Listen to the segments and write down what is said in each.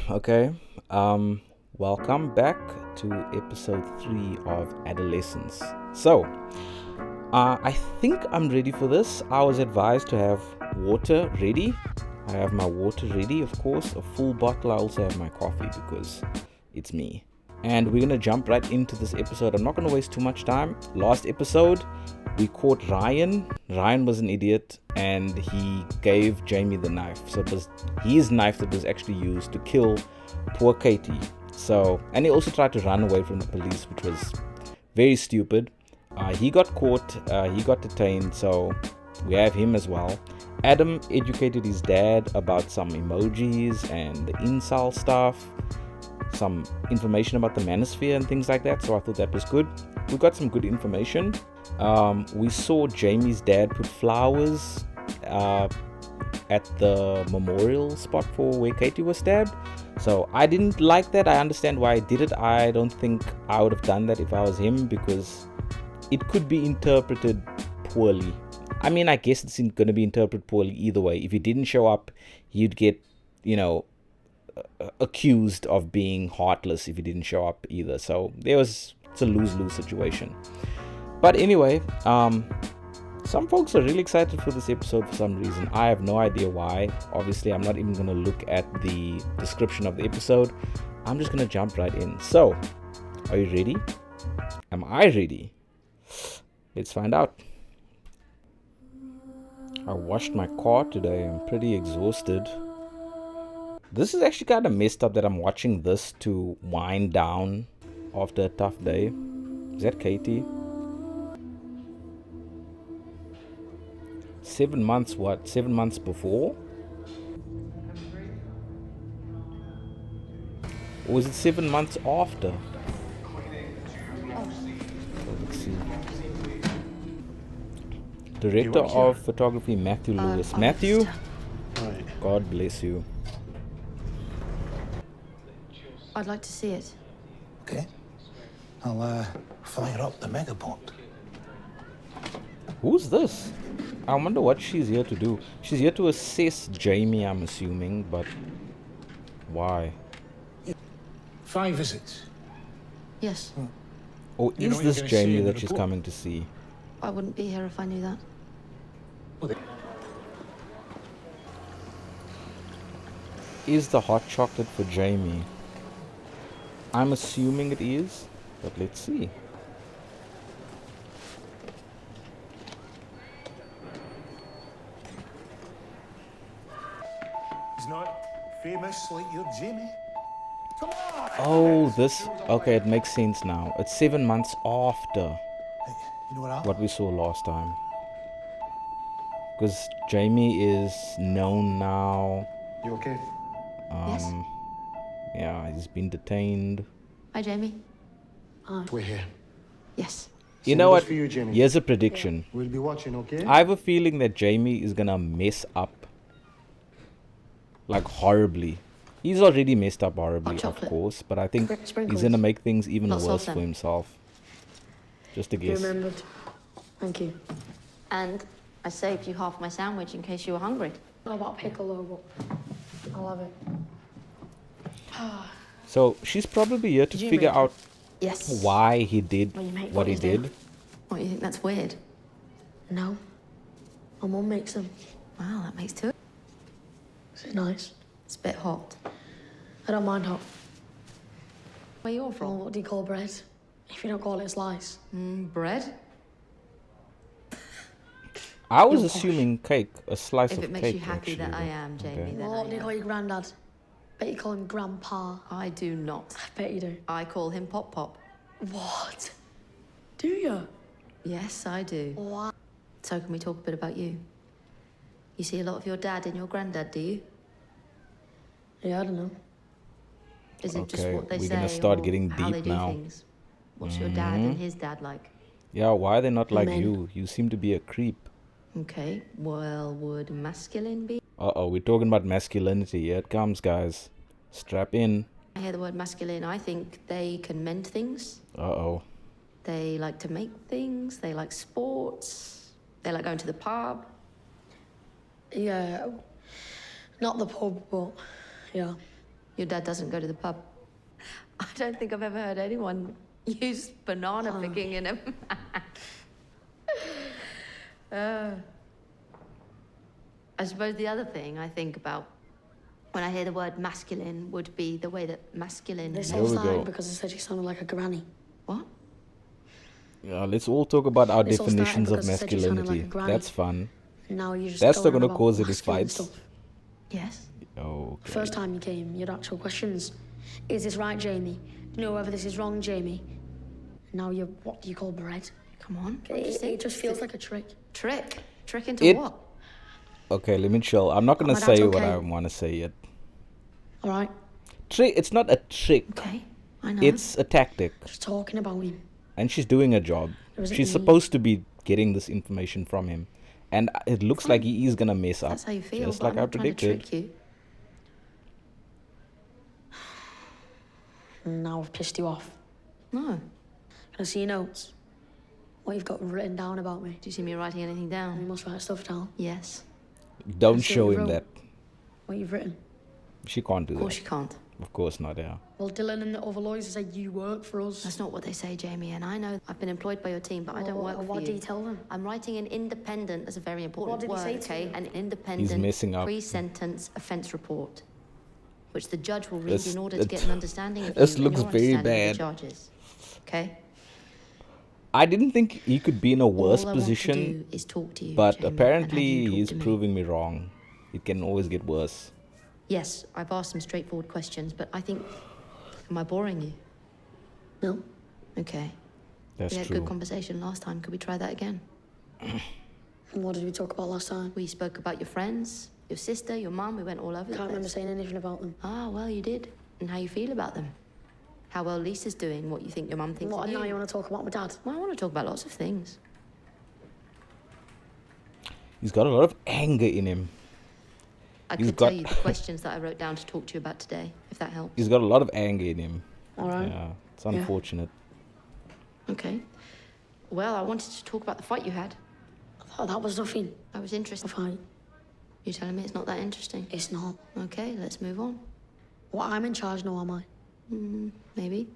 Okay. Welcome back to episode 3 of Adolescence. I think I'm ready for this. I was advised to have water ready. I have my water ready, of course, a full bottle. I also have my coffee because it's me. And we're going to jump right into this episode. I'm not going to waste too much time. Last episode, we caught Ryan. Ryan was an idiot and he gave Jamie the knife. So it was his knife that was actually used to kill poor Katie. And he also tried to run away from the police, which was very stupid. He got caught, he got detained, so we have him as well. Adam educated his dad about some emojis and the incel stuff, some information about the manosphere and things like that, so I thought that was good. We got some good information. We saw Jamie's dad put flowers at the memorial spot for where Katie was stabbed. So I didn't like that. I understand why I did it. I don't think I would have done that if I was him, because it could be interpreted poorly. I mean, I guess it's going to be interpreted poorly either way. If he didn't show up, he'd get, accused of being heartless if he didn't show up either. So it's a lose-lose situation. But anyway, some folks are really excited for this episode for some reason. I have no idea why. Obviously, I'm not even going to look at the description of the episode. I'm just going to jump right in. So, are you ready? Am I ready? Let's find out. I washed my car today. I'm pretty exhausted. This is actually kind of messed up that I'm watching this to wind down after a tough day. Is that Katie? 7 months what? 7 months before? Or is it 7 months after? Let's see. Director of photography Matthew Lewis. Matthew? God bless you. I'd like to see it. Okay. I'll fire up the megaport. Who's this? I wonder what she's here to do. She's here to assess Jamie, I'm assuming, but why? 5 visits. Yes. Or You know is what you're this gonna see Jamie in the that she's report? coming to see? I wouldn't be here if I knew that. Is the hot chocolate for Jamie? I'm assuming it is, but let's see. He's not famous like your Jamie. Come on! Oh, okay, it makes sense now. It's 7 months after Hey, you know what what we saw last time. Because Jamie is known now. You okay? Yes. Yeah, he's been detained. Hi, Jamie. We're here. Yes. You know what? For you, Jamie. Here's a prediction. We'll be watching, okay? I have a feeling that Jamie is gonna mess up. Like horribly. He's already messed up horribly, Hot of chocolate. course. But I think Sprinkles. he's gonna make things even Not worse salsa. for himself. Just a guess. Remembered. Thank you. And I saved you half my sandwich in case you were hungry. Not about piccolo, but I love it. So she's probably here to Did you figure make it? out Yes. why he did Well, you make what he what you do. did. What, you think that's weird? No. My mum makes them. Wow, that makes two. Is it nice? It's a bit hot. I don't mind hot. Where you're Well, from? what do you call bread? If you don't call it a slice. Bread? I was You're posh. assuming cake, a slice If of it makes cake. you happy actually, that I but- am, Jamie, okay. then What do I you call am. your granddad? Bet you call him grandpa. I do not. I bet you do. I call him Pop Pop. What? Do you? Yes, I do. What? So can we talk a bit about you? You see a lot of your dad in your granddad, do you? Yeah, I don't know. Is it just Okay, what they we're say gonna start or getting how they deep do now. things? What's your dad and his dad like? Yeah, why are they not like Men. you? You seem to be a creep. Okay, well, would masculine be? Uh-oh, we're talking about masculinity. Here it comes, guys. Strap in. I hear the word masculine, I think they can mend things. Uh-oh. They like to make things. They like sports. They like going to the pub. Yeah. Not the pub, but yeah. Your dad doesn't go to the pub. I don't think I've ever heard anyone use banana picking in him. I suppose the other thing I think about when I hear the word masculine would be the way that masculine... This There whole we go. time because I said you sounded like a granny. What? Yeah, let's all talk about our This all started definitions of because I said you sounded like masculinity. a granny. That's fun. And now you just That's not going gonna about cause any masculine fights. stuff. Yes? Okay. First time you came, you had actual questions. Is this right, Jamie? Do you know whether this is wrong, Jamie? Now you're, what do you call bread? Come on. It just feels like a trick. Trick? Trick into It- what? Okay, let me chill. I'm not gonna my dad's say what okay. I want to say yet. All right? It's not a trick. Okay, I know. It's a tactic. Just talking about him. And she's doing her job. Or is it She's me? supposed to be getting this information from him. And it looks like he is gonna mess up. That's how you feel, Just but like I'm I not trying to predicted. trick you. Now I've pissed you off. No. Can I see your notes? What you've got written down about me? Do you see me writing anything You down? must write stuff down. Yes. Don't That's what show you him wrote. that. What you've written. She can't do Of course that. you can't. Of course not, yeah. Well, Dylan and the other lawyers said you work for us. That's not what they say, Jamie, and I know I've been employed by your team, but I don't work for What you. did he tell them? I'm writing an independent, that's a very important What did he word, say to okay? you? An independent messing up. pre-sentence offence report, which the judge will read This- in order to get an understanding of this you looks and your very understanding of the bad. charges. Okay? I didn't think he could be in a worse All I want to position, do is talk to you, but Jamie, and have apparently you talk he's to me. proving me wrong. It can always get worse. Yes, I've asked some straightforward questions, but I think... Am I boring you? No. Okay. That's We had a true. good conversation last time. Could we try that again? What did we talk about last time? We spoke about your friends, your sister, your mum. We went all over the Can't remember place. saying anything about them. Ah, well, you did. And how you feel about them. How well Lisa's doing, what you think your mum thinks What, of and you. now you want to talk about my dad? Well, I want to talk about lots of things. He's got a lot of anger in him. I He's could got- tell you the questions that I wrote down to talk to you about today, if that helps. He's got a lot of anger in him. All right. Yeah, it's unfortunate. Okay. Well, I wanted to talk about the fight you had. I thought that was nothing. I was A interested. fight. You're telling me it's not that interesting? It's not. Okay, let's move on. Well, I'm in charge now, am I? Maybe.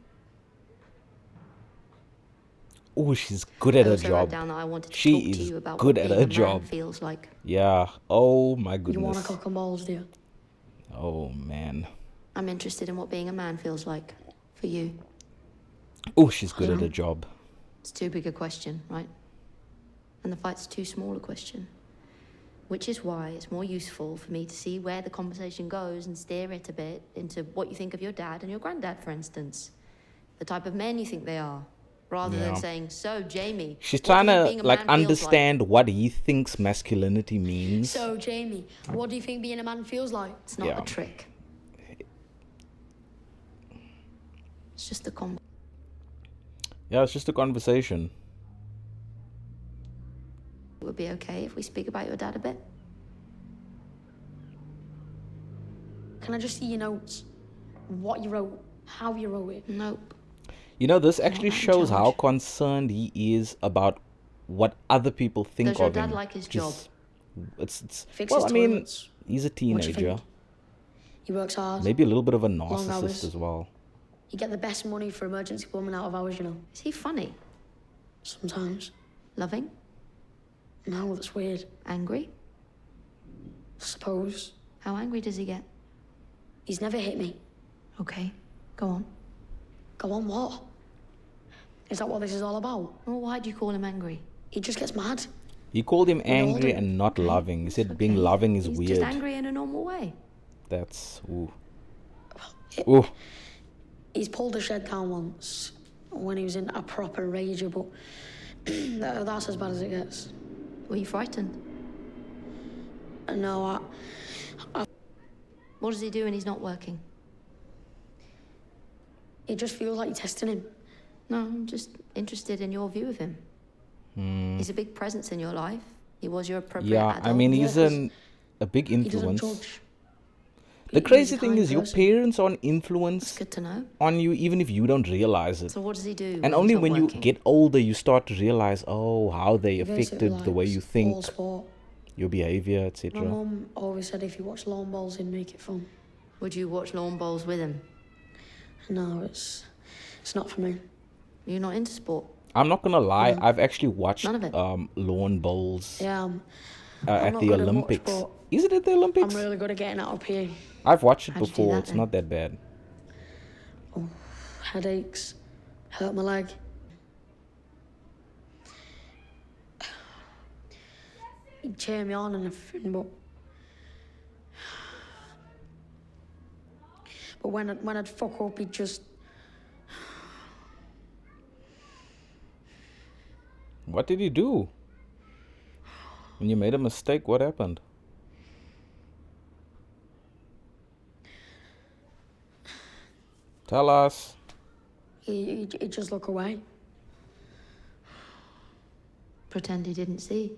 Oh, she's good at I her also wrote job. down that I wanted to She talk to is you about good what at being her a man job. feels like. Yeah. Oh my You want goodness. to cock and balls, do you? Oh man. I'm interested in what being a man feels like for you. Oh, she's good at her job. It's too big a question, right? And the fight's too small a question. Which is why it's more useful for me to see where the conversation goes and steer it a bit into what you think of your dad and your granddad, for instance. The type of men you think they are. Rather than Yeah. saying, so, Jamie. She's what trying do you to think being a like man feels understand what he thinks masculinity means. So, Jamie, what do you think being a man feels like? It's not Yeah. a trick. It's just a Yeah, it's just a conversation. It would be okay if we speak about your dad a bit. Can I just see your notes? What you wrote, how you wrote it? Nope. You know, this actually that in shows how charge. concerned he is about what other people think Does your of him. dad like his job? It's Fixes well, I mean, toilets. he's a What do you teenager. think? He works hard. Maybe a little bit of a hours. narcissist as well. You get the best money for emergency plumbing out of hours, you know. Is he funny? Sometimes. Loving? No, that's weird. Angry? Suppose. How angry does he get? He's never hit me. Okay, go on. Go on, what? Is that what this is all about? Well, why do you call him angry? He just gets mad. He called him all angry do. and not loving. He said being Okay. loving is He's weird. just angry in a normal way. That's ooh. It- Ooh. He's pulled the shed down once when he was in a proper rage, but that's as bad as it gets. Were you frightened? No, What does he do when he's not working? it just feels like you're testing him. No, I'm just interested in your view of him. He's a big presence in your life. He was your appropriate Yeah, adult. I mean, he's Yeah, a big He doesn't influence. judge. The He's a crazy thing kind is your person. parents are an It's influence good to know. on you even if you don't realize it. So what does he do? And when only he's not when you working? get older you start to realize, oh, how they He basically affected the way likes you think, all sport. your behavior, My etc. mum always said if you watch lawn bowls, it'd make it fun. Would you watch lawn bowls with him? No, it's not for me. You're not into sport? I'm not gonna lie, I've actually watched None of it. lawn bowls Yeah, I'm at not the good at much, Olympics. but Is it at the Olympics? I'm really good at getting out of PE. I've watched it How'd you do before. that It's then? not that bad. Headaches, hurt my leg. He'd cheer me on and everything, but when I'd fuck up, he'd just... What did you do? When you made a mistake, what happened? Tell us. He'd just look away. Pretend he didn't see.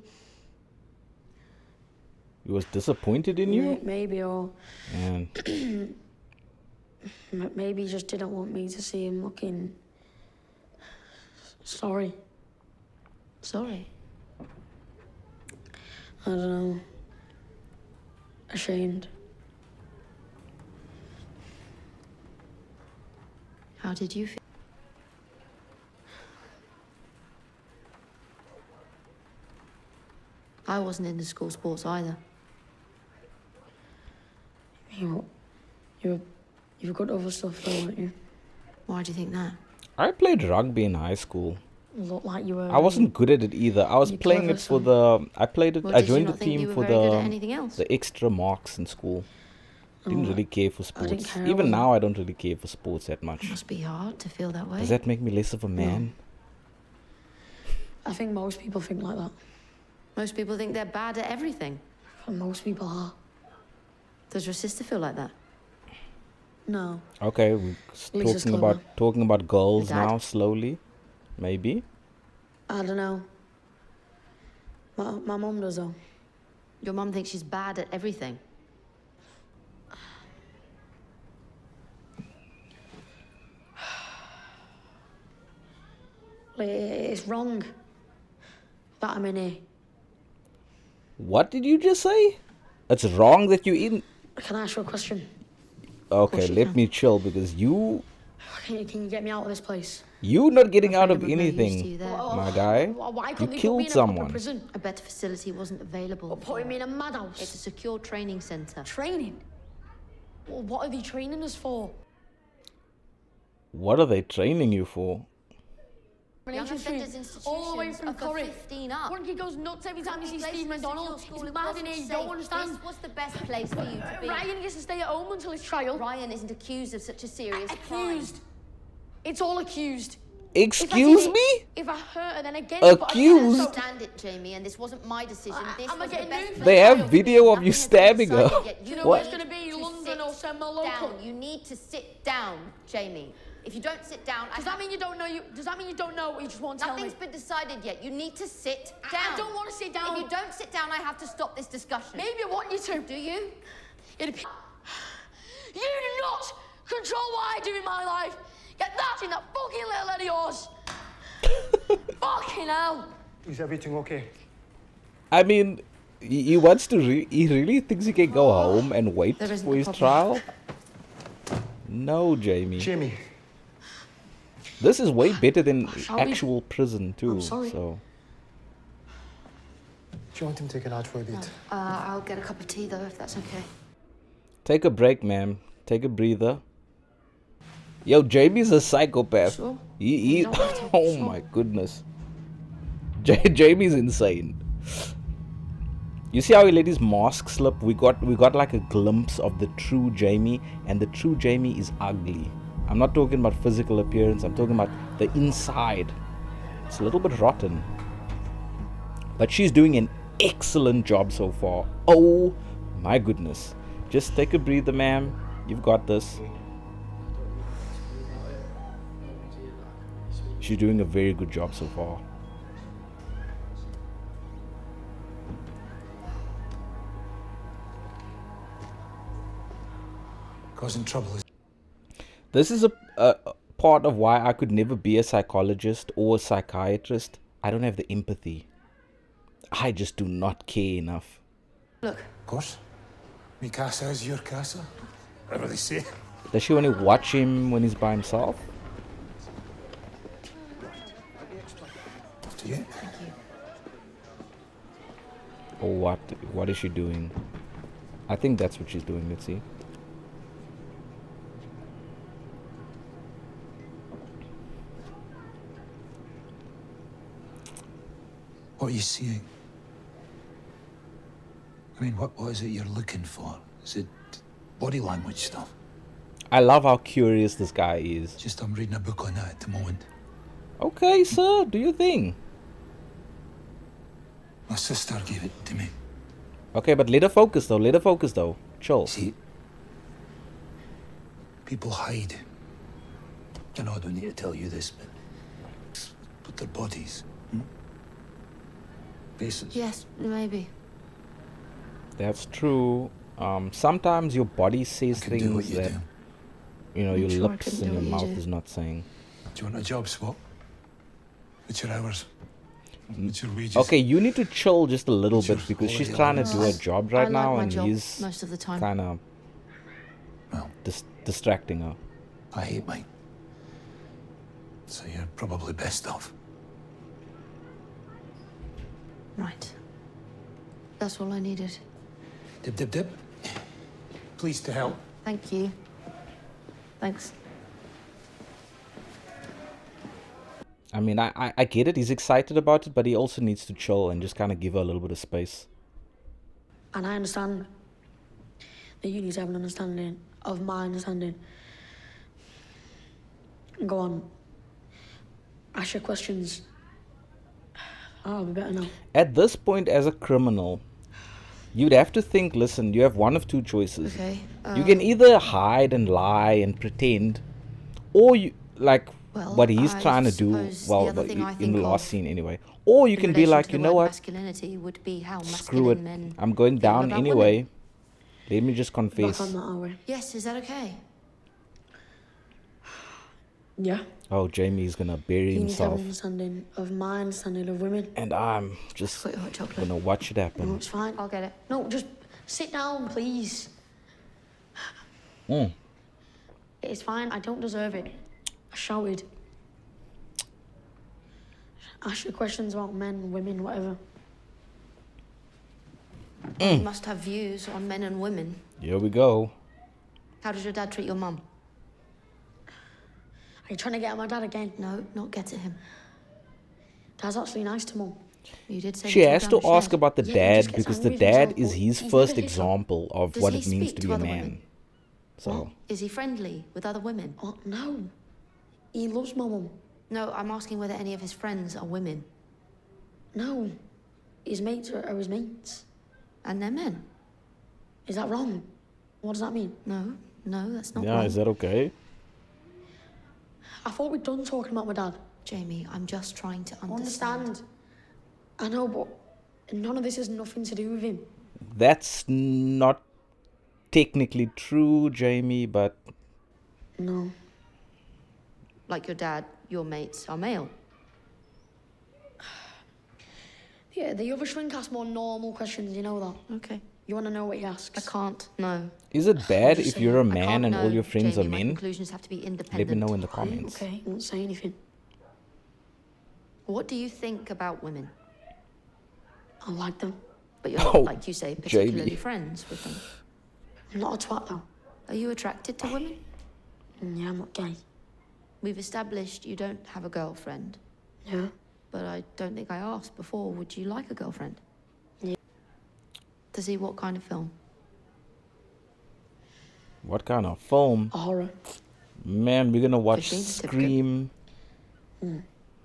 He was disappointed in you? Maybe, or And maybe he just didn't want me to see him looking sorry. Sorry. I don't know. Ashamed. How did you feel? I wasn't into school sports either. You're good at other stuff though, aren't you? Why do you think that? I played rugby in high school. Look like you were... I wasn't good at it either. I was You're playing clever, it for son. the... I played it... Well, I did you joined the not think you team were for very good at anything else? the extra marks in school. Didn't really care for I didn't sports. care, I Even wasn't- now, I don't really care for sports that It much. must be hard to feel that way. Does that make me less of a man? I think most people think like that. Most people think they're bad at everything. And most people are. Does your sister feel like that? No. Okay, we're Lisa's talking about girls Your dad? now, slowly. Maybe. I don't know. My mum does though. Your mum thinks she's bad at everything. It's wrong that I'm in here. What did you just say? It's wrong that you in... Can I ask you a question? Okay, course you let can. me chill because you Can you get me out of this place? not getting out Afraid of I'm no use to anything, you there. my guy. Why You couldn't they put me killed in a proper someone. prison? A better facility wasn't available. Or putting me in a It's a madhouse? secure training centre. Training? Well, what are they training us for? What are they training you for? Young offenders all the way institutions from are for Corrie. 15 up. One kid goes nuts every time he sees Placed Steve in a secure McDonald. school, He's it mad wasn't in here, you safe. don't understand. This was the best place for you to be. Ryan gets to stay at home until his trial. Ryan isn't accused of such a serious Accused. It's all accused. Excuse me? If I hurt her, then again... Accused? crime. Stand it, Jamie, and this wasn't my decision. This am I was the getting best moved? place They have for you. video of Nothing you has been stabbing her. decided yet. You know What? where it's going to be, need London sit or somewhere local? down. You need to sit down, Jamie. If you don't sit down, Does that mean you don't know Does that mean you don't know? Or you just won't tell me? Nothing's been decided yet. You need to sit down. I don't want to sit down. If you don't sit down, I have to stop this discussion. Maybe I want you to. Do you? You do not control what I do in my life. Get that in that fucking little head of yours. Fucking hell. Is everything okay? I mean, he wants to... he really thinks he can go home and wait There isn't for a his problem. trial? No, Jamie. Jamie, This is way better than Shall we? actual prison too. I'm sorry. So do you want him taken out for a bit? I'll get a cup of tea, though, if that's okay. take a break, ma'am. Take a breather. Yo, Jamie's a psychopath. Sure. He don't have to. oh Sure. my goodness. Jamie's insane. You see how he let his mask slip? We got like a glimpse of the true Jamie, and the true Jamie is ugly. I'm not talking about physical appearance, I'm talking about the inside. It's a little bit rotten. But she's doing an excellent job so far. Oh my goodness. Just take a breather, ma'am. You've got this. She's doing a very good job so far. Causing trouble. This is a part of why I could never be a psychologist or a psychiatrist. I don't have the empathy. I just do not care enough. Look, Of course. Mi casa is your casa. Whatever they say. Does she only watch him when he's by himself? After you. Or what? What is she doing? I think that's what she's doing. Let's see. What are you seeing? I mean, what is it you're looking for? Is it body language stuff? I love how curious this guy is. Just I'm reading a book on that at the moment. Okay, sir, do your thing. My sister gave it to me. Okay, but let her focus though. Let her focus though. Chill. See, people hide. I know I don't need to tell you this, but their bodies. Faces. Yes, maybe. That's true. Sometimes your body says I can do what things you that, do. you know, your Sure, I lips couldn't and do your what you mouth do. is not saying. Do you want a job swap? What's your hours? What's your wages? Okay, you need to chill just a little What's your bit because she's holiday trying to do allowance? her job I right like now my and job he's most of the time. kind of Well, distracting her. I hate mine. So you're probably best off. Right. That's all I needed. Dip, dip, dip. Pleased to help. Thank you. Thanks. I mean, I get it. He's excited about it, but he also needs to chill and just kind of give her a little bit of space. And I understand that you need to have an understanding of my understanding. Go on. Ask your questions. I'll be better now. At this point, as a criminal, you'd have to think, listen, you have one of two choices. Okay. You can either hide and lie and pretend, or you, like, Well, what he's I trying to do, suppose the well, other thing I in think the last of scene anyway. Or you in can be relation like, to you the know word what, masculinity would be how screw masculine it, men I'm going feel down about anyway. women. Let me just Back confess. on that, are we? Yes, is that okay? Yeah. Oh, Jamie's gonna bury You need to have himself. an understanding of my understanding of women. And I'm just Got your hot chocolate. gonna watch it No, happen. it's fine. I'll get it. No, just sit down, please. Mm. It's fine. I don't deserve it. I shouted. Ask your questions about men, women, whatever. You must have views on men and women. Here we go. How does your dad treat your mum? Are you trying to get at my dad again? No, not get at him. Dad's actually nice to Mum. You did say She he took has down to the ask shed. about the Yeah, he just dad gets because angry the with dad himself, is but his he's first never hit her. example of Does what he it means speak to to be a other man. women? So, Is he friendly with other women? Oh, no. He loves my mum. No, I'm asking whether any of his friends are women. No. His mates are his mates. And they're men. Is that wrong? What does that mean? No, that's not yeah, wrong. is that okay? I thought we'd done talking about my dad. Jamie, I'm just trying to understand. Understand. I know, but none of this has nothing to do with him. That's not technically true, Jamie, but No. Like your dad, your mates are male. Yeah, the other shrink asks more normal questions, you know that. Okay. You want to know what he asks? I can't, no. is it bad just if you're a I man can't and all know, your friends Jamie. are My men? conclusions have to be Let independent. me know in the comments. Okay, won't say anything. What do you think about women? I like them. But you're not, Oh, like you say, particularly Jamie. friends with them. I'm not a twat, though. Are you attracted to women? Yeah, I'm not gay. We've established you don't have a girlfriend. Yeah? But I don't think I asked before, would you like a girlfriend? Yeah. To see what kind of film? What kind of film? A horror. Man, we're gonna watch Fishing certificate. Scream.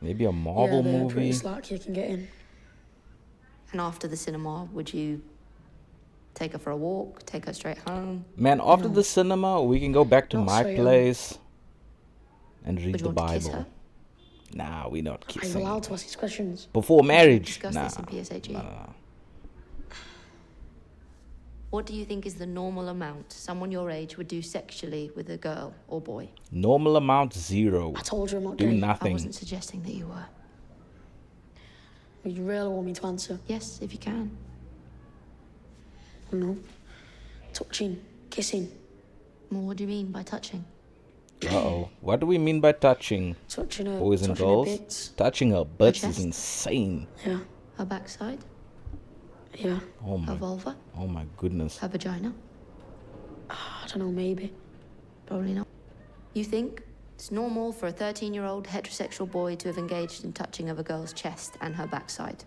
Maybe a Marvel yeah, they're movie. pretty slack, you can get in. And after the cinema, would you take her for a walk, take her straight home? Man, after the cinema, we can go back to Not my straight place and read Would you the want to kiss Bible. her? Nah, we're not Are you kissing. allowed to ask these questions? Before marriage? Discuss Nah. this in PSHE. Nah. What do you think is the normal amount someone your age would do sexually with a girl or boy? Normal amount 0. I told you I'm not Do gay. I nothing. wasn't suggesting that you were. You really want me to answer? Yes, if you can. No. Touching, kissing. Well, what do you mean by touching? Uh-oh. What do we mean by touching? Touching her, Boys and touching her girls? bits. Touching her butts is chest? insane. Yeah, Her backside? yeah. Oh Her my, vulva? oh my goodness. Her vagina? I don't know, maybe. Probably not. You think it's normal for a 13-year-old heterosexual boy to have engaged in touching of a girl's chest and her backside?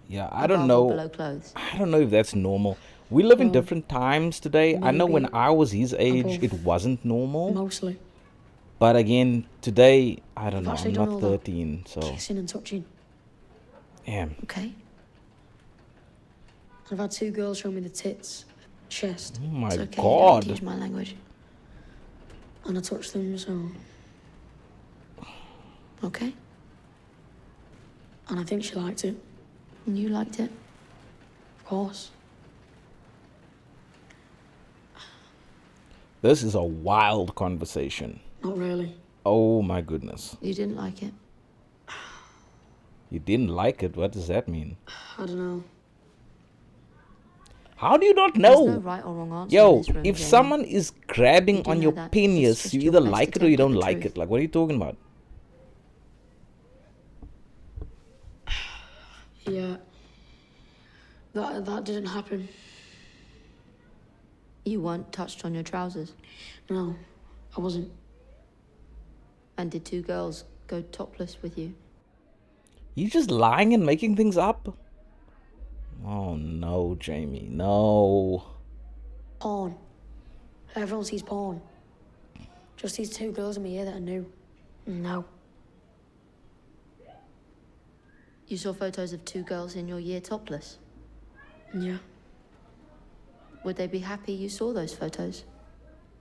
Yeah, I Above don't or know. below clothes? I don't know if that's normal. We live in Well, different times today. I know when maybe I was his age, above. it wasn't normal. Mostly. But again, today, I don't I've know. actually I'm done not all that. 13, so Kissing and touching. damn. Okay. I've had 2 girls show me the tits, chest, Oh my It's okay. You don't have to god. use my language. and I touched them, so... Okay. And I think she liked it, And you liked it? of course. This is a wild conversation. Not really. Oh my goodness. You didn't like it? You didn't like it? What does that mean? I don't know. How do you not There's no know? right or wrong answer in Yo, this room, if Jamie. someone is grabbing You do on know your that. It's penis, just you your either best like it or you attempt at don't the like truth. it. Like, what are you talking about? Yeah. That didn't happen. You weren't touched on your trousers? No, I wasn't. And did 2 girls go topless with you? You just lying and making things up? Oh no, Jamie, no. Porn. Everyone sees porn. Just these 2 girls in my ear that I knew. No. You saw photos of 2 girls in your year topless? Yeah. Would they be happy you saw those photos?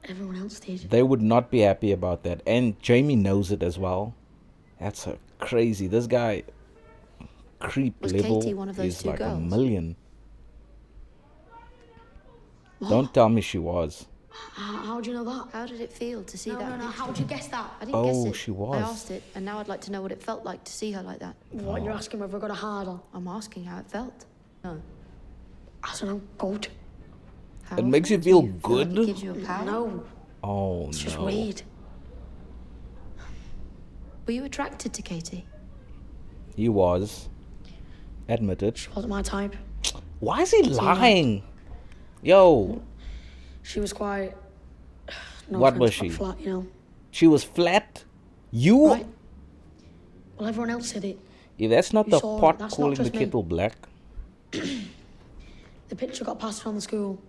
Everyone else did. They would not be happy about that. And Jamie knows it as well. That's a crazy. This guy, creep Was level Katie one of those is 2 like girls? a million. Don't tell me she was. How'd you know that? How did it feel to see No, that no, no. picture? How'd you guess that? I didn't guess Oh, it. she was. I asked it, and now I'd like to know what it felt like to see her like that. What, you're asking whether I got a hard on? I'm asking how it felt. No. I don't know. Good. How It makes you do feel like good? it gives you a power? No, Oh it's just no. weird. Were you attracted to Katie? He was. Admit it. She wasn't my type. Why is he lying? Yo, She was quite... No What offense, was but she? Flat, you know. she was flat. You? Right. Well, everyone else said it. Yeah, that's not You the saw it, pot that's not calling the just me. kettle black. The picture got passed around the school.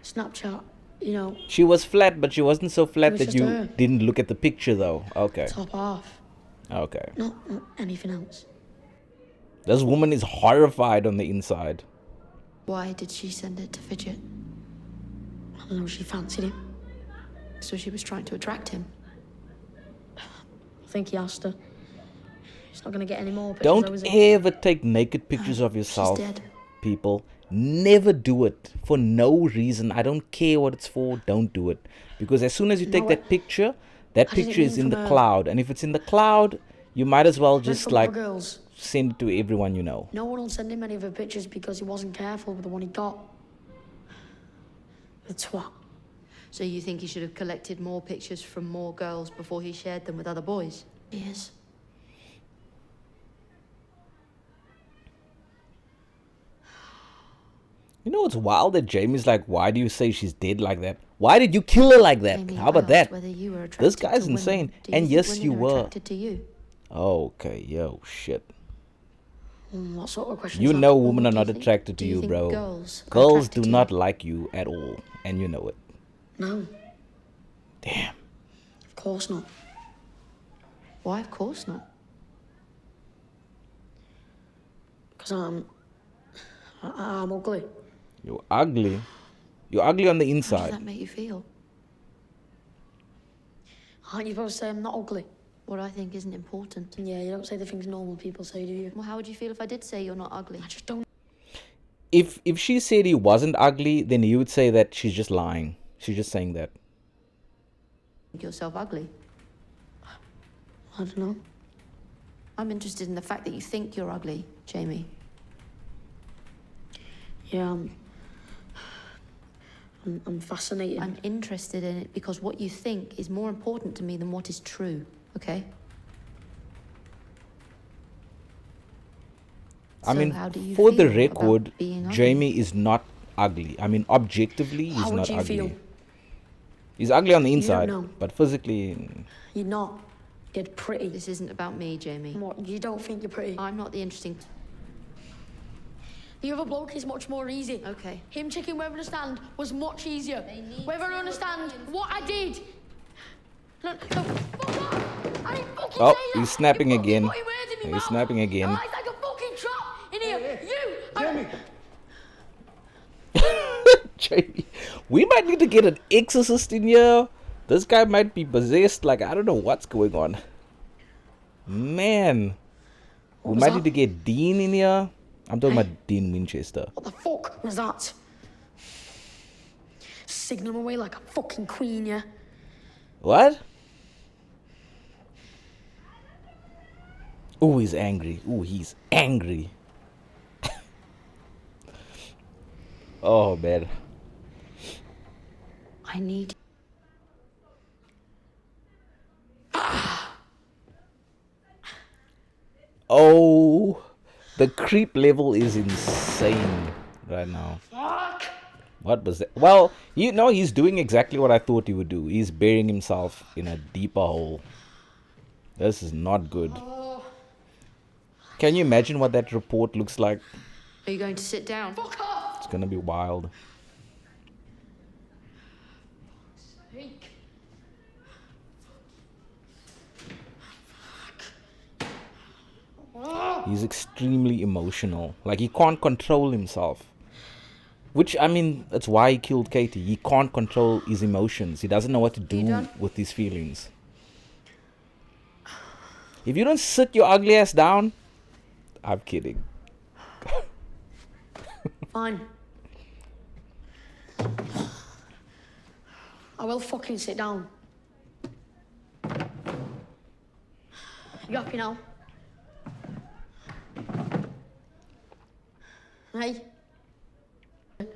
Snapchat, you know, She was flat, but she wasn't so flat was that just you her. didn't look at the picture though. Okay. top half. Okay. Not anything else. This woman is horrified on the inside. Why did she send it to Fidget? I don't know, she fancied him. So she was trying to attract him. I think he asked her. He's not going to get any more pictures, though, Don't is he? ever take naked pictures of yourself, dead. people. Never do it for no reason. I don't care what it's for. Don't do it. Because as soon as you take No, that picture, that I didn't picture is mean in from the a- cloud. And if it's in the cloud, you might as well Meant just for like other girls. send it to everyone you know. No one will send him any of her pictures because he wasn't careful with the one he got. The twat. So you think he should have collected more pictures from more girls before he shared them with other boys? Yes. You know what's wild that Jamie's like, why do you say she's dead like that? Why did you kill her like that? Jamie, How about I asked that? Whether you were This attracted guy's to women. insane. Do you And think yes, women you are were. attracted to you? Okay, yo, shit. What sort of question? You is that? know women are do you not think- attracted to do you you, think bro. girls are Girls attracted do to not you? like you at all. And you know it. No, Damn. of course not. Why? Of course not. Because I'm ugly. You're ugly. You're ugly on the How does inside. that make you feel? Aren't you supposed to say I'm not ugly? What I think isn't important. Yeah, you don't say the things normal people say, do you? Well, how would you feel if I did say you're not ugly? I just don't. If she said he wasn't ugly, then you would say that she's just lying. She's just saying that. Think yourself ugly? I don't know. I'm interested in the fact that you think you're ugly, Jamie. Yeah, I'm fascinated. I'm interested in it because what you think is more important to me than what is true, okay? I So mean, how do you for the feel record, about being ugly? Jamie is not ugly. I mean, objectively, he's How would not you ugly. feel? He's ugly on the don't inside, know. but physically, You're not. You're pretty. This isn't about me, Jamie. What, you don't think you're pretty? I'm not the interesting... The other bloke is much more easy. Okay. Him checking whether to stand was much easier. need Whether to I understand understand what I did. No, fuck off! I didn't fucking Oh, say that. he's snapping You fucking again. put your words in me He's mouth. snapping again. And it's like a fucking trap in here. You! Jamie, we might need to get an exorcist in here. This guy might be possessed. Like, I don't know what's going on. Man. What We was might that? need to get Dean in here. I'm talking about Dean Winchester. What the fuck was that? Signal away like a fucking queen, yeah? What? Oh, he's angry. Oh, he's angry. Oh, man. I need... Oh, the creep level is insane right now. Fuck! What was that? Well, you know, he's doing exactly what I thought he would do. He's burying himself in a deeper hole. This is not good. Can you imagine what that report looks like? Are you going to sit down? Fuck off! It's gonna be wild. Sake. He's extremely emotional. Like, he can't control himself. Which, I mean, that's why he killed Katie. He can't control his emotions. He doesn't know what to do done? with his feelings. If you don't sit your ugly ass down, I'm kidding. Fine. I will fucking sit down. You happy now? Hey? If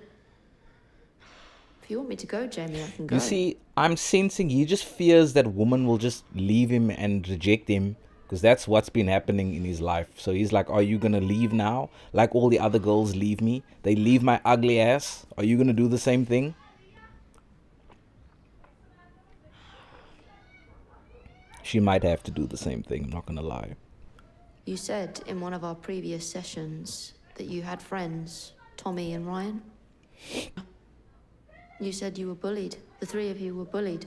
you want me to go, Jamie, I can go. You see, I'm sensing he just fears that woman will just leave him and reject him, because that's what's been happening in his life. So he's like, are you gonna leave now? Like all the other girls leave me. They leave my ugly ass. Are you gonna do the same thing? She might have to do the same thing, I'm not gonna lie. You said in one of our previous sessions that you had friends, Tommy and Ryan. You said you were bullied. The three of you were bullied.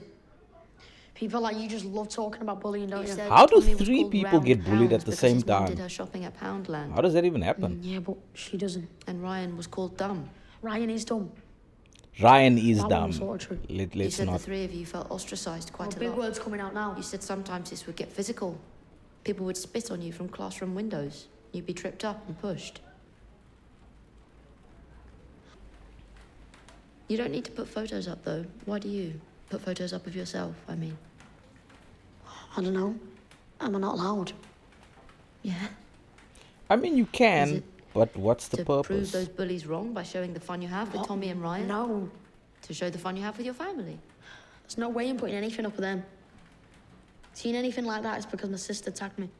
People like you just love talking about bullying, don't you? said How do Tommy was 3 called people Round get bullied Pound at the because same his mum time? did her shopping at Poundland. How does that even happen? Yeah, but she doesn't. And Ryan was called dumb. Ryan is dumb. Ryan is That dumb. one's sort of true. You Let's said not. the three of you felt ostracised quite a Big lot. words coming out now. You said sometimes this would get physical. People would spit on you from classroom windows. You'd be tripped up and pushed. You don't need to put photos up, though. Why do you put photos up of yourself, I mean? I don't know. Am I not allowed? Yeah. I mean, you Is can, it but what's the To prove purpose? those bullies wrong by showing the fun you have with What? Tommy and Ryan? No. To show the fun you have with your family? There's no way I'm putting anything up with them. Seen anything like that, it's because my sister tagged me.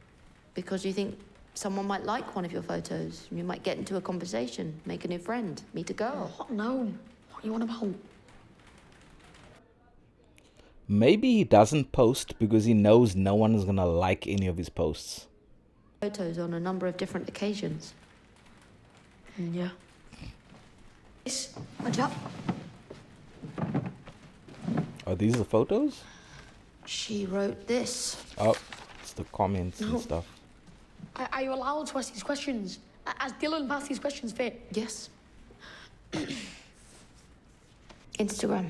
Because you think someone might like one of your photos. You might get into a conversation, make a new friend, meet a girl. What? No. What you on about? Maybe he doesn't post because he knows no one is gonna like any of his posts. Photos on a number of different occasions. Yeah. Yes, a chap. Are these the photos? She wrote this. Oh, it's the comments and No. stuff. Are you allowed to ask these questions? As Dylan passed these questions fit? Yes. Instagram.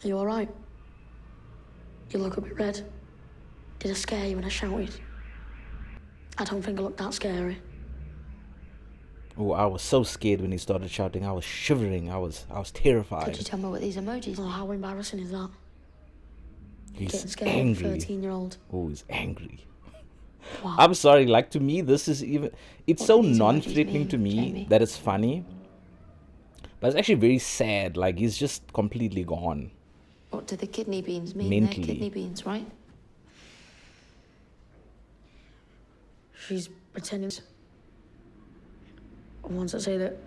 Are you alright? You look a bit red. Did I scare you when I shouted? I don't think I look that scary. Oh, I was so scared when he started shouting. I was shivering. I was terrified. Could you tell me what these emojis Oh, are? how embarrassing is that? Getting He's scared of a angry. 13-year-old. Oh, he's angry. Wow. I'm sorry. Like, to me, this is even... It's What so do these emojis non-threatening mean, to me Jamie? that it's funny. But it's actually very sad. Like, he's just completely gone. What do the kidney beans mean? Mentally. They're kidney beans, right? She's pretending. Ones that say that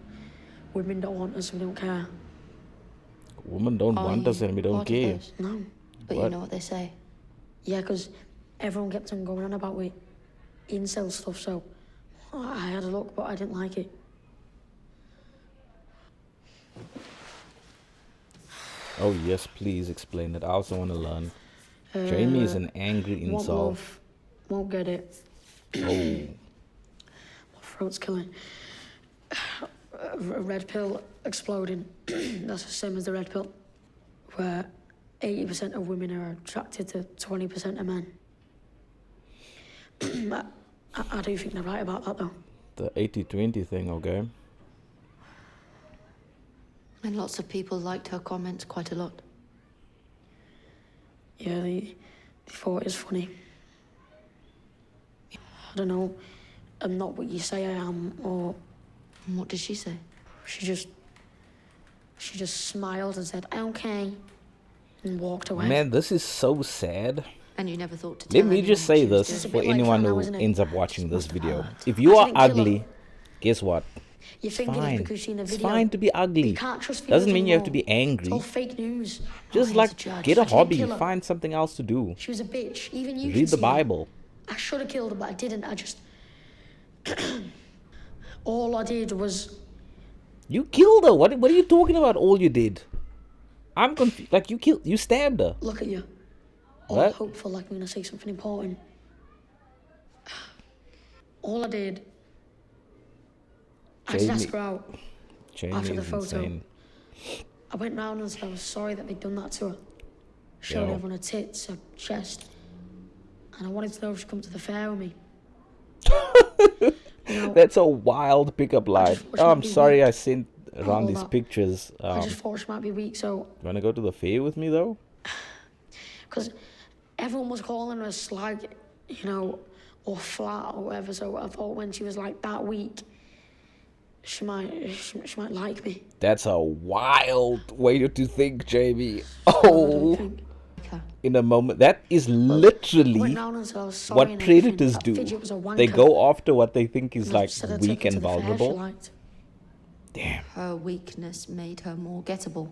women don't want us, we don't care. Women don't want us and we don't part of care. those? No. But What? you know what they say. Yeah, because everyone kept on going on about with incel stuff, so I had a look, but I didn't like it. Oh yes, please explain it. I also want to learn. Jamie is an angry Want incel. love, won't get it. Oh, My throat's killing. A red pill exploding. That's the same as the red pill, where 80% of women are attracted to 20% of men. I do think they're right about that, though. the 80-20 thing, okay? And lots of people liked her comments quite a lot. Yeah, they thought it was funny. I don't know. I'm not what you say I am, or And what did she say? she just smiled and said, "Okay," and walked away. Man, this is so sad. And you never thought to tell Let me anyone just say she was this It's a for bit like anyone that now, who isn't it? ends up watching this must have video. hurt. If you I are didn't kill her. ugly, guess what? You think it is Fine. because you've seen a It's video. fine to be ugly. You can't trust videos Doesn't mean you have to anymore. be angry. It's all fake news. Just here like to judge. get I a didn't hobby, kill her. find something else to do. She was a bitch. Even you Read can the see it. Bible. I should have killed her, but I didn't. I just... All I did was... You killed her. What are you talking about? All you did? I'm confused. Like you stabbed her. Look at you. All What? hopeful, like I'm going to say something important. All I did... I just asked her out. Jamie After the is photo. insane. I went round and said I was sorry that they'd done that to her. Showed Yeah. everyone her tits, her chest. And I wanted to know if she'd come to the fair with me. You know, That's a wild pickup line. just wish Oh, I'd I'm be sorry weak. I sent around all these that. pictures. I just thought she might be weak, so... You wanna go to the fair with me though? Because everyone was calling her a slag, you know, or flat or whatever, so I thought when she was like that weak, she might like me. That's a wild way to think, Jamie. I don't Oh, think. Okay. in a moment. That is I went literally round and said I was sorry what and everything. predators That do. fidget was a wanker. They go after what they think is And I like said I'd take weak her to and the fair she vulnerable. liked. Damn, Her weakness made her more gettable,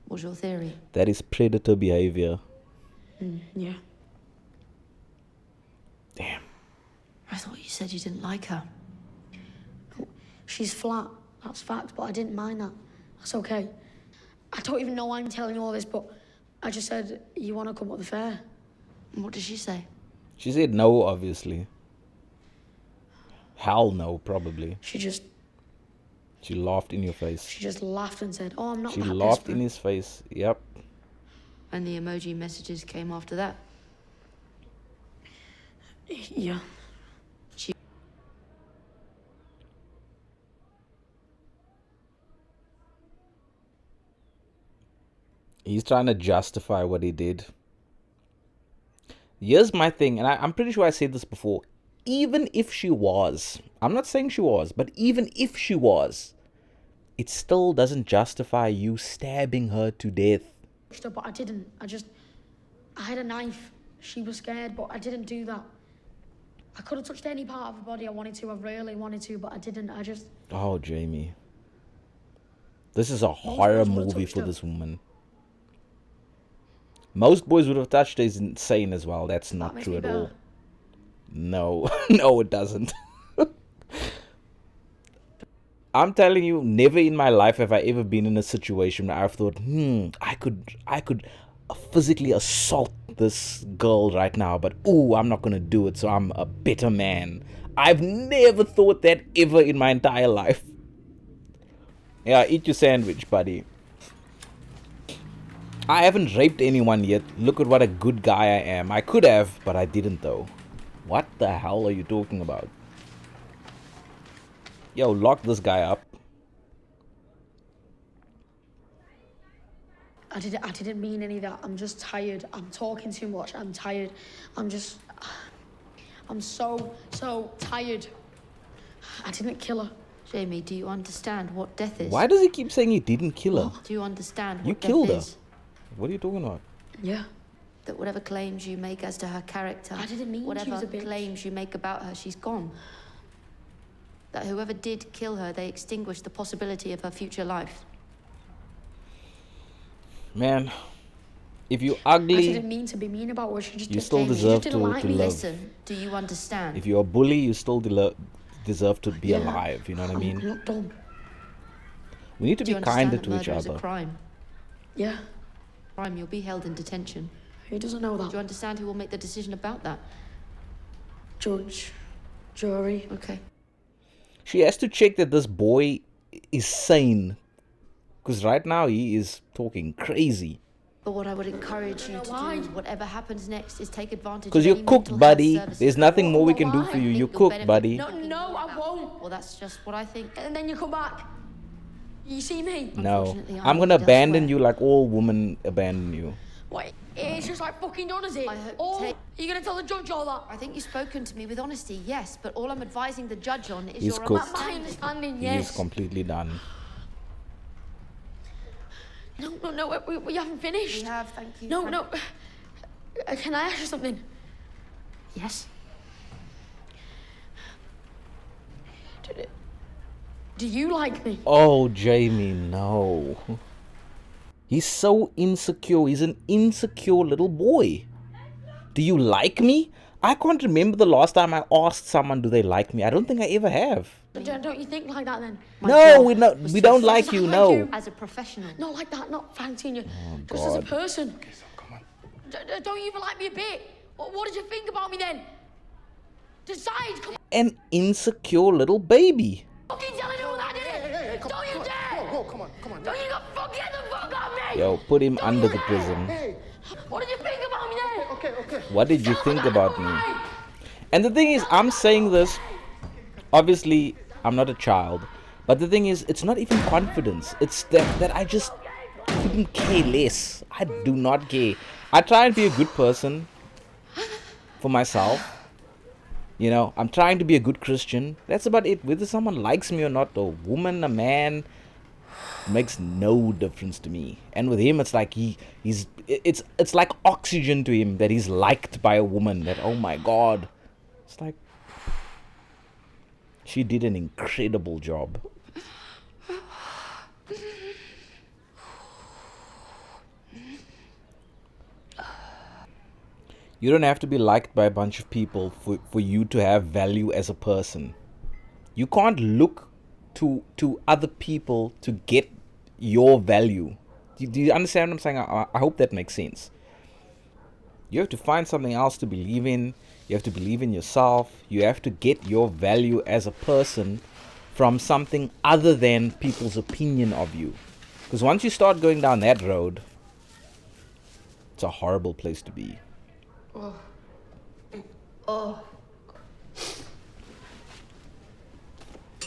was your theory. that is predator behavior. Yeah. Damn. I thought you said you didn't like her. She's flat, that's fact, but I didn't mind that. That's okay. I don't even know why I'm telling you all this, but I just said, you want to come up the fair? And what did she say? She said no, obviously. Hell no, probably. She just laughed in your face. laughed and said, oh, I'm not She that laughed desperate. in his face. Yep. And the emoji messages came after that. Yeah. He's trying to justify what he did. Here's my thing, and I'm pretty sure I said this before. Even if she was, I'm not saying she was, but even if she was, it still doesn't justify you stabbing her to death. But I didn't. I had a knife. She was scared, but I didn't do that. I could have touched any part of her body I wanted to. I really wanted to, but I didn't. Oh, Jamie. This is a horror boys would've movie touched for her. this woman. Most boys would have touched her is insane as well. That's not makes true me at all. better. No, no, it doesn't. I'm telling you, never in my life have I ever been in a situation where I've thought, I could physically assault this girl right now, but I'm not gonna do it, so I'm a better man. I've never thought that ever in my entire life. Yeah, eat your sandwich, buddy. I haven't raped anyone yet. Look at what a good guy I am. I could have, but I didn't though. What the hell are you talking about? Yo, lock this guy up. I didn't mean any of that. I'm just tired. I'm talking too much. I'm tired. I'm so tired. I didn't kill her. Jamie, do you understand what death is? Why does he keep saying he didn't kill her? Do you understand what You death killed her. is? What are you talking about? Yeah. That whatever claims you make as to her character, I didn't mean she whatever was a bitch. claims you make about her, she's gone. That whoever did kill her, they extinguished the possibility of her future life. Man, if you're I ugly, didn't mean to be mean about her. She just you did still Jamie. She deserve just didn't to like me. love. Listen, do you understand? if you're a bully, you still deserve to be Yeah. alive. You know what I I'm mean? not dumb. We need to Do be you understand kinder that to each murder is a other. crime? Yeah. Crime, you'll be held in detention. Who doesn't know Do you that? understand who will make the decision about that? Judge, jury. Okay. She has to check that this boy is sane. Because right now he is talking crazy. But what I would encourage you to Why? do, whatever happens next, is take advantage of Because you're any cooked, mental health buddy. services. There's nothing more we can do Why? for you. I You're think you'll cooked, benefit buddy. from thinking No, I about. won't. Well, that's just what I think. And then you come back. You see me? No. Unfortunately, I'm I gonna moved abandon elsewhere. you like all women abandon you. Wait, it's just like fucking done, is it? I hope Or take- are you gonna tell the judge all that? I think you've spoken to me with honesty, yes, but all I'm advising the judge on is He's your cooked. My understanding. understanding, He yes. is completely done. No, we haven't finished. We have, thank you. No. Can I ask you something? Yes. Do you like me? Oh, Jamie, no. He's so insecure. He's an insecure little boy. Do you like me? I can't remember the last time I asked someone, do they like me? I don't think I ever have. Don't you think like that then? My No, job we was we to don't assist like you, no. as a professional. Not like that, not fancying you. Just God. as a person. Don't you even like me a bit? What did you think about me then? Decide, come An insecure little baby. fucking tell anyone that did it! Don't you dare! Whoa, come on. Don't you fucking get the fuck out of me! Yo, put him Don't under you the dare! prison. What did you think about me then? Okay. What did you think about me? And the thing is, I'm saying this, obviously, I'm not a child. But the thing is, it's not even confidence. It's that I just couldn't care less. I do not care. I try and be a good person for myself. You know, I'm trying to be a good Christian. That's about it. Whether someone likes me or not, a woman, a man, makes no difference to me. And with him, it's like it's like oxygen to him that he's liked by a woman. That, oh my God. It's like, she did an incredible job. You don't have to be liked by a bunch of people for you to have value as a person. You can't look to other people to get your value. Do you understand what I'm saying? I hope that makes sense. You have to find something else to believe in. You have to believe in yourself. You have to get your value as a person from something other than people's opinion of you. Because once you start going down that road, it's a horrible place to be.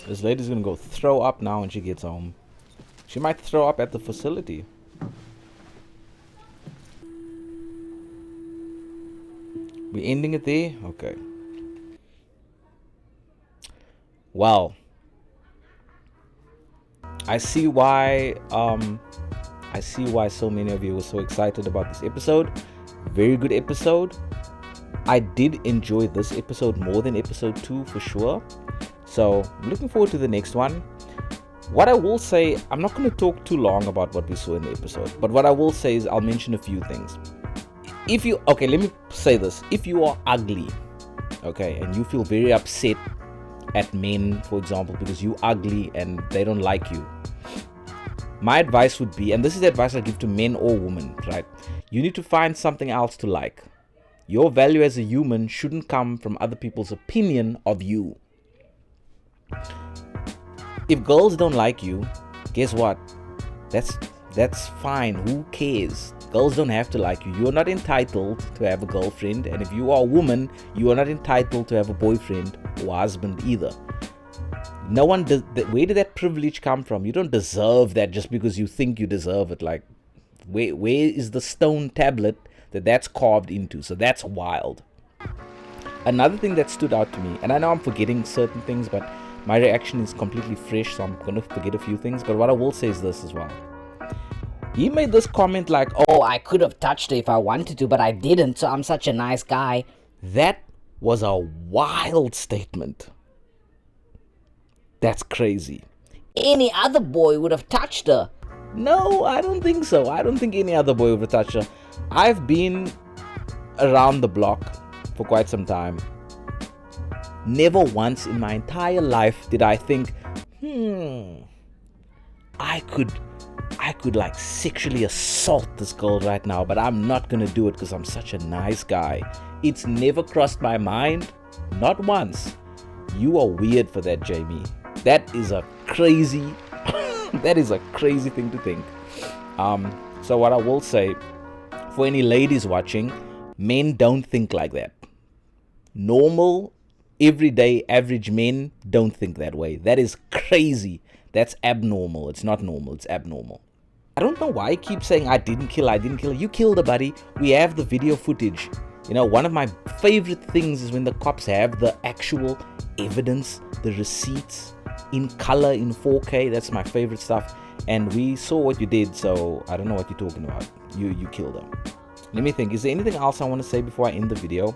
This lady's gonna go throw up now when she gets home. She might throw up at the facility. We ending it there? Okay. Well, I see why so many of you were so excited about this episode. Very good episode. I did enjoy this episode more than episode 2 for sure. So I'm looking forward to the next one. What I will say, I'm not going to talk too long about what we saw in the episode, but what I will say is I'll mention a few things. Let me say this. If you are ugly, okay, and you feel very upset at men, for example, because you're ugly and they don't like you, my advice would be, and this is the advice I give to men or women, right? You need to find something else to like. Your value as a human shouldn't come from other people's opinion of you. If girls don't like you, guess what? That's fine. Who cares? Girls don't have to like you. You're not entitled to have a girlfriend, and if you are a woman, you are not entitled to have a boyfriend or husband either. No one does. Where did that privilege come from? You don't deserve that just because you think you deserve it. Like, where is the stone tablet that's carved into? So that's wild. Another thing that stood out to me, and I know I'm forgetting certain things, but my reaction is completely fresh, so I'm gonna forget a few things. But what I will say is this as well. He made this comment like, oh, I could have touched her if I wanted to, but I didn't, so I'm such a nice guy. That was a wild statement. That's crazy. Any other boy would have touched her. No, I don't think so. I don't think any other boy would have touched her. I've been around the block for quite some time. Never once in my entire life did I think, I could like sexually assault this girl right now, but I'm not gonna do it because I'm such a nice guy. It's never crossed my mind, not once. You are weird for that, Jamie. That is a crazy that is a crazy thing to think. So what I will say, for any ladies watching, men don't think like that. Normal, everyday, average men don't think that way. That is crazy. That's abnormal. It's not normal. It's abnormal. I don't know why you keep saying I didn't kill her. You killed her, buddy. We have the video footage. You know, one of my favorite things is when the cops have the actual evidence, the receipts in color, in 4K. That's my favorite stuff. And we saw what you did, so I don't know what you're talking about. You killed her. Let me think. Is there anything else I want to say before I end the video?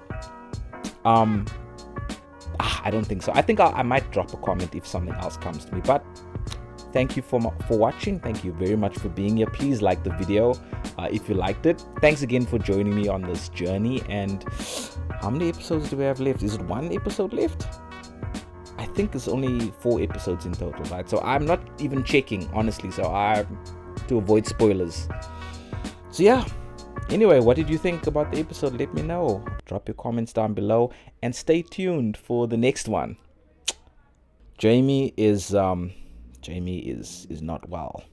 I don't think so. I think I might drop a comment if something else comes to me. But thank you for watching. Thank you very much for being here. Please like the video if you liked it. Thanks again for joining me on this journey. And how many episodes do we have left? Is it 1 episode left? I think it's only 4 episodes in total, right? So I'm not even checking, honestly. So to avoid spoilers. So yeah. Anyway, what did you think about the episode? Let me know. Drop your comments down below and stay tuned for the next one. Jamie is not well.